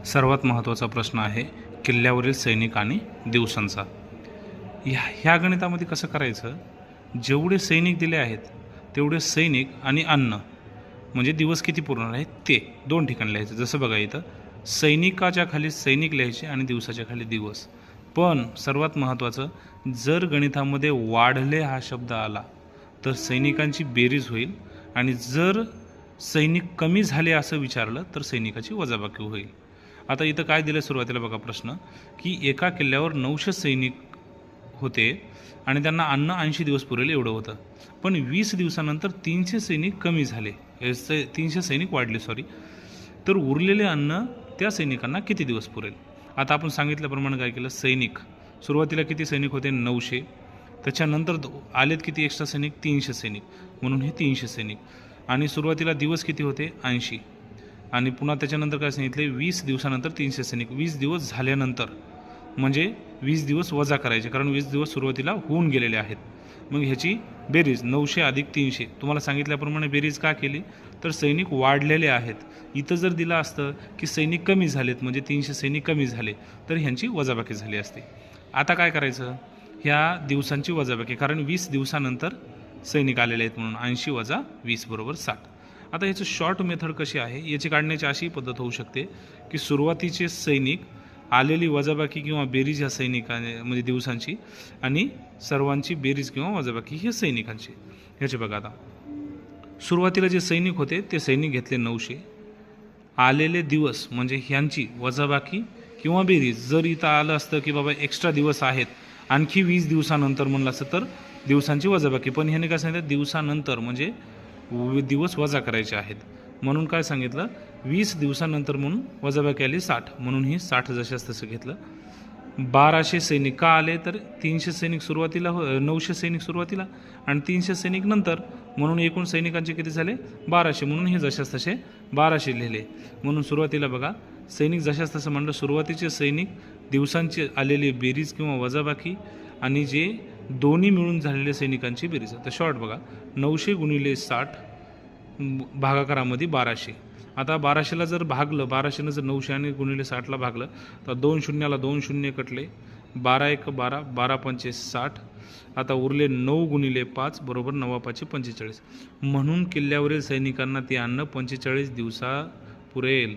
सर्वात महत्त्वाचा प्रश्न आहे किल्ल्यावरील सैनिक आणि दिवसांचा। ह्या गणितामध्ये कसं करायचं, जेवढे सैनिक दिले आहेत तेवढे सैनिक आणि अन्न म्हणजे दिवस किती पूर्ण आहेत ते दोन ठिकाणी लिहायचं। जसं बघा इथं सैनिकाच्या खाली सैनिक लिहायचे आणि दिवसाच्या खाली दिवस। पण सर्वात महत्त्वाचं, जर गणितामध्ये वाढले हा शब्द आला तर सैनिकांची बेरीज होईल, आणि जर सैनिक कमी झाले असं विचारलं तर सैनिकाची वजाबाकी होईल। आता इथं काय दिलं सुरुवातीला बघा प्रश्न, की एका किल्ल्यावर 900 सैनिक होते आणि त्यांना अन्न 80 दिवस पुरेल एवढं होतं, पण 20 दिवसानंतर 300 सैनिक कमी झाले, 300 सैनिक वाढले तर उरलेले अन्न त्या सैनिकांना किती दिवस पुरेल। आता आपण सांगितल्याप्रमाणे काय केलं, सैनिक सुरुवातीला किती सैनिक होते 900, त्याच्यानंतर आलेत किती एक्स्ट्रा सैनिक 300 सैनिक, म्हणून हे 300 सैनिक, आणि सुरुवातीला दिवस किती होते 80, आणि पुन्हा त्याच्यानंतर काय सांगितले 20 दिवसानंतर 300 सैनिक। 20 दिवस झाल्यानंतर म्हणजे 20 दिवस वजा करायचे, कारण 20 दिवस सुरुवातीला होऊन गेलेले आहेत। मग ह्याची बेरीज 900 अधिक 300, तुम्हाला सांगितल्याप्रमाणे बेरीज का केली तर सैनिक वाढलेले आहेत। इथं जर दिलं असतं की सैनिक कमी झालेत म्हणजे 300 सैनिक कमी झाले तर ह्यांची वजाबाकी झाली असते। आता काय करायचं, ह्या दिवसांची वजाबाकी, कारण 20 दिवसानंतर सैनिक आलेले आहेत म्हणून 80 वजा 20 बरोबर 60। आता याचं शॉर्ट मेथड कशी आहे, याची काढण्याची अशी पद्धत होऊ शकते की सुरुवातीचे सैनिक, आलेली वजाबाकी किंवा बेरीज ह्या सैनिकांनी म्हणजे दिवसांची, आणि सर्वांची बेरीज किंवा वजाबाकी हे सैनिकांची। ह्याचे बघा, आता सुरुवातीला जे सैनिक होते ते सैनिक घेतले 900, आलेले दिवस म्हणजे ह्यांची वजाबाकी किंवा बेरीज, जर इथं आलं असतं की बाबा एक्स्ट्रा दिवस आहेत आणखी 20 दिवसानंतर म्हणलं असतं तर दिवसांची वजाबाकी, पण ह्याने काय सांगितलं दिवसानंतर म्हणजे दिवस वजा करायचे आहेत, म्हणून काय सांगितलं 20 दिवसानंतर म्हणून वजाबाकी आली 60, म्हणून ही 60 जशास तसं घेतलं। 1200 सैनिक का आले तर 300 सैनिक सुरुवातीला 900 सैनिक सुरुवातीला आणि 300 सैनिक नंतर, म्हणून एकूण सैनिकांचे किती झाले 1200, म्हणून हे जशास तसे 1200 लिहिले। म्हणून सुरुवातीला बघा सैनिक जशास तसं म्हणलं, सुरुवातीचे सैनिक, दिवसांची आलेली बेरीज किंवा वजाबाकी, आणि जे दोन्ही मिळून झालेले सैनिकांची बेरीज। तर शॉर्ट बघा 900 गुणिले 60 भागाकारामध्ये 1200। आता 1200ला जर भागलं, 1200नं जर 900 आणि गुणिले 60ला भागलं तर 2 शून्याला 2 शून्य कटले, 12 एक 12, 12 पंचे 60, आता उरले 9 गुणिले 5 बरोबर 9 पाचे 45, म्हणून किल्ल्यावरील सैनिकांना ते अन्न 45 दिवसा पुरेल।